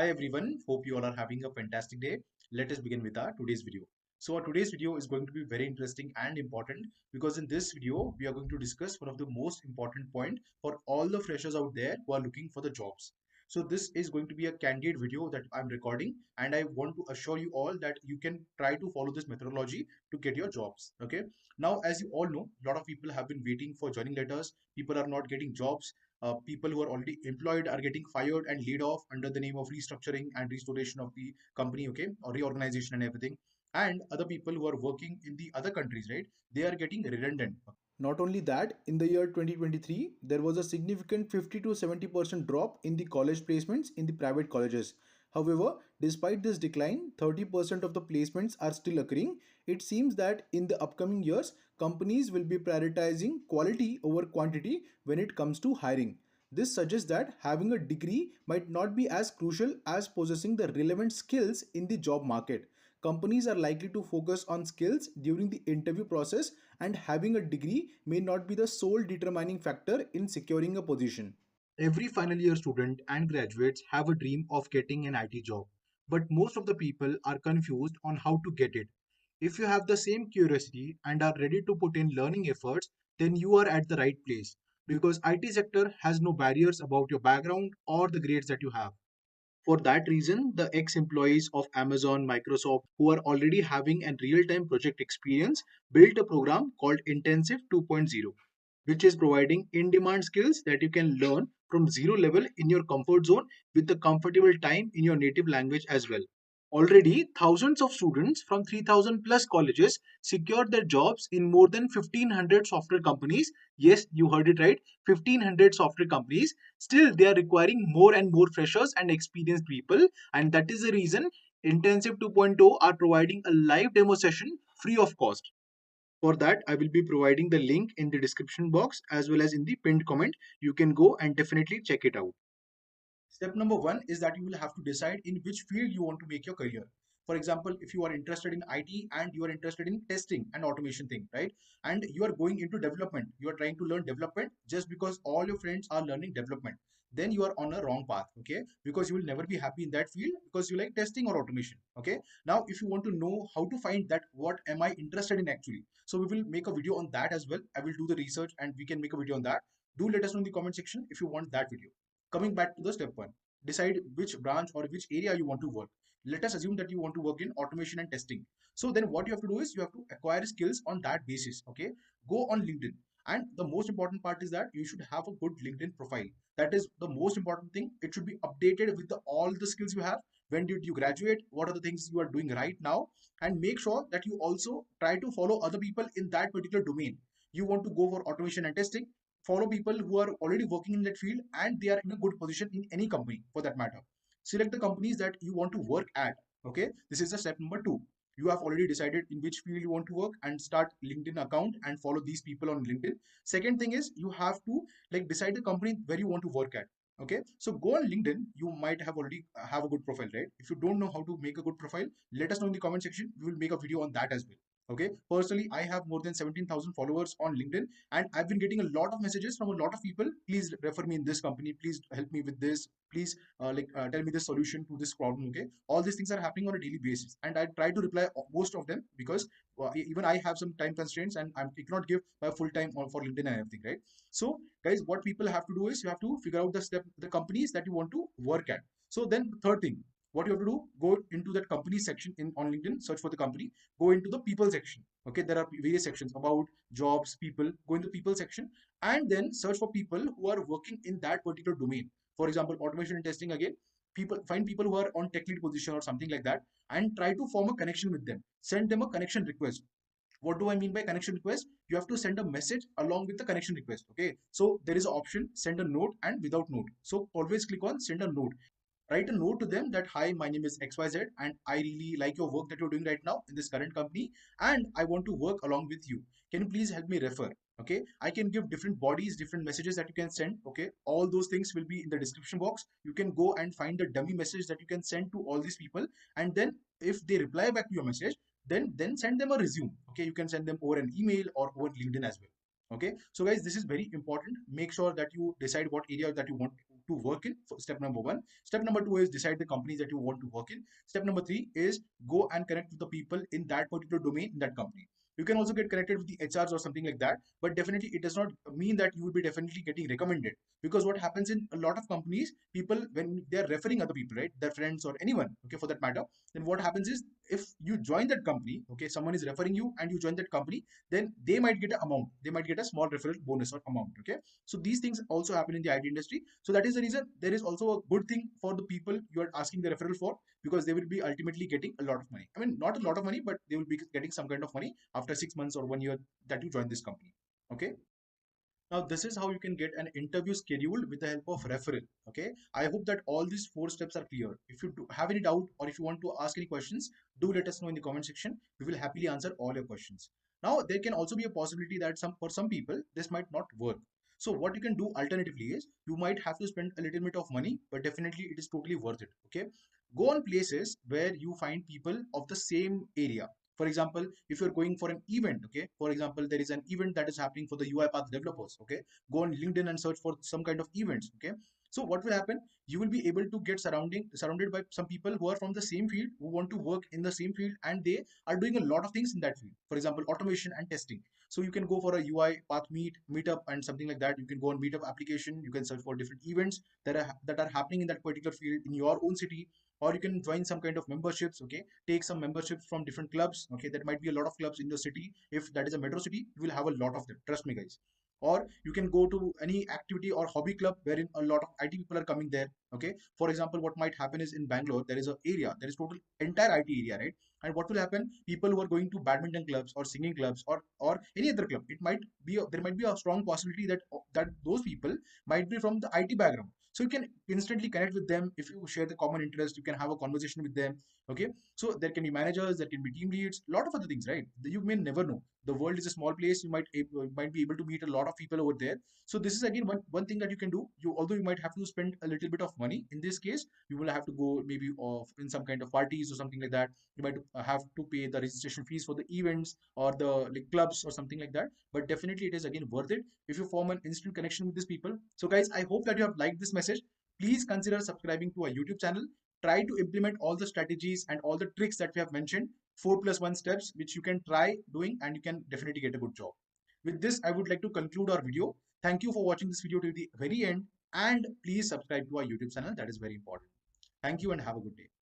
Hi everyone, hope you all are having a fantastic day. Let us begin with our today's video. So our today's video is going to be very interesting and important because in this video we are going to discuss one of the most important point for all the freshers out there who are looking for the jobs. So this is going to be a candid video that I'm recording and I want to assure you all that you can try to follow this methodology to get your jobs. Okay. Now as you all know, a lot of people have been waiting for joining letters. People are not getting jobs. People who are already employed are getting fired and laid off under the name of restructuring and restoration of the company, okay, or reorganization and everything. And other people who are working in the other countries, right, they are getting redundant. Not only that, in the year 2023, there was a significant 50 to 70% drop in the college placements in the private colleges. However, despite this decline, 30% of the placements are still occurring. It seems that in the upcoming years, companies will be prioritizing quality over quantity when it comes to hiring. This suggests that having a degree might not be as crucial as possessing the relevant skills in the job market. Companies are likely to focus on skills during the interview process, and having a degree may not be the sole determining factor in securing a position. Every final year student and graduates have a dream of getting an IT job, but most of the people are confused on how to get it. If you have the same curiosity and are ready to put in learning efforts, then you are at the right place because IT sector has no barriers about your background or the grades that you have. For that reason, the ex-employees of Amazon, Microsoft, who are already having a real-time project experience, built a program called Intensive 2.0, which is providing in-demand skills that you can learn from zero level in your comfort zone with the comfortable time in your native language as well. Already, thousands of students from 3,000 plus colleges secured their jobs in more than 1,500 software companies. Yes, you heard it right, 1,500 software companies. Still, they are requiring more and more freshers and experienced people, and that is the reason Intensive 2.0 are providing a live demo session free of cost. For that, I will be providing the link in the description box as well as in the pinned comment. You can go and definitely check it out. Step number one is that you will have to decide in which field you want to make your career. For example, if you are interested in IT and you are interested in testing and automation thing, right? And you are going into development, you are trying to learn development just because all your friends are learning development, then you are on a wrong path, okay? Because you will never be happy in that field because you like testing or automation, okay? Now, if you want to know how to find that, what am I interested in actually? So we will make a video on that as well. I will do the research and we can make a video on that. Do let us know in the comment section if you want that video. Coming back to the step one, decide which branch or which area you want to work. Let us assume that you want to work in automation and testing. So then what you have to do is you have to acquire skills on that basis. Okay, go on LinkedIn. And the most important part is that you should have a good LinkedIn profile. That is the most important thing. It should be updated with all the skills you have. When did you graduate? What are the things you are doing right now? And make sure that you also try to follow other people in that particular domain. You want to go for automation and testing, follow people who are already working in that field and they are in a good position in any company for that matter. Select the companies that you want to work at. Okay, this is the step number two. You have already decided in which field you want to work and start LinkedIn account and follow these people on LinkedIn. Second thing is you have to like decide the company where you want to work at. Okay, so go on LinkedIn. You might have already have a good profile, right? If you don't know how to make a good profile, let us know in the comment section. We will make a video on that as well. Okay, personally I have more than 17,000 followers on LinkedIn and I've been getting a lot of messages from a lot of people. Please refer me in this company, please help me with this, please tell me the solution to this problem. Okay, all these things are happening on a daily basis and I try to reply most of them because even I have some time constraints and I cannot give my full time for LinkedIn and everything, right? So guys, what people have to do is you have to figure out the companies that you want to work at. So then the third thing, what you have to do, go into that company section in on LinkedIn, search for the company, go into the people section. Okay, there are various sections about jobs, people. Go into people section and then search for people who are working in that particular domain. For example, automation and testing again. People, find people who are on tech lead position or something like that and try to form a connection with them. Send them a connection request. What do I mean by connection request? You have to send a message along with the connection request. Okay, so there is an option send a note and without note. So always click on send a note. Write a note to them that hi, my name is XYZ and I really like your work that you're doing right now in this current company and I want to work along with you. Can you please help me refer? Okay, I can give different bodies, different messages that you can send. Okay, all those things will be in the description box. You can go and find the dummy message that you can send to all these people, and then if they reply back to your message, then send them a resume. Okay, you can send them over an email or over LinkedIn as well. Okay, so guys, this is very important. Make sure that you decide what area that you want to work in. Step number one. Step number two is decide the companies that you want to work in. Step number three is go and connect with the people in that particular domain in that company. You can also get connected with the HRs or something like that, but definitely it does not mean that you will be definitely getting recommended, because what happens in a lot of companies, people when they are referring other people, right, their friends or anyone, okay, for that matter, then what happens is if you join that company, okay, someone is referring you and you join that company, then they might get an amount, they might get a small referral bonus or amount, okay. So these things also happen in the IT industry. So that is the reason there is also a good thing for the people you are asking the referral for, because they will be ultimately getting a lot of money. I mean, not a lot of money, but they will be getting some kind of money after 6 months or 1 year that you join this company, okay. Now, this is how you can get an interview scheduled with the help of referral. Okay. I hope that all these four steps are clear. If you have any doubt or if you want to ask any questions, do let us know in the comment section. We will happily answer all your questions. Now, there can also be a possibility that for some people, this might not work. So what you can do alternatively is you might have to spend a little bit of money, but definitely it is totally worth it. Okay. Go on places where you find people of the same area. For example, if you're going for an event, okay, for example, there is an event that is happening for the UiPath developers, okay, go on LinkedIn and search for some kind of events, okay. So what will happen, you will be able to get surrounded by some people who are from the same field, who want to work in the same field, and they are doing a lot of things in that field, for example, automation and testing. So you can go for a UiPath meetup and something like that. You can go on meetup application, you can search for different events that are happening in that particular field in your own city, or you can join some kind of memberships, okay, take some memberships from different clubs, okay. There might be a lot of clubs in your city. If that is a metro city, you will have a lot of them, trust me guys. Or you can go to any activity or hobby club wherein a lot of IT people are coming there, okay. For example, what might happen is in Bangalore there is a area, there is total entire IT area, right. And what will happen, people who are going to badminton clubs or singing clubs or any other club, it might be there might be a strong possibility that those people might be from the IT background. So you can instantly connect with them. If you share the common interest, you can have a conversation with them, okay. So there can be managers, there can be team leads, a lot of other things, right. You may never know, the world is a small place, you might be able to meet a lot of people over there. So this is again one thing that you can do. You, although you might have to spend a little bit of money in this case, you will have to go maybe off in some kind of parties or something like that. You might have to pay the registration fees for the events or the like clubs or something like that, but definitely it is again worth it if you form an instant connection with these people. So guys, I hope that you have liked this message. Please consider subscribing to our YouTube channel. Try to implement all the strategies and all the tricks that we have mentioned, 4+1 steps, which you can try doing and you can definitely get a good job. With this, I would like to conclude our video. Thank you for watching this video till the very end, and please subscribe to our YouTube channel. That is very important. Thank you and have a good day.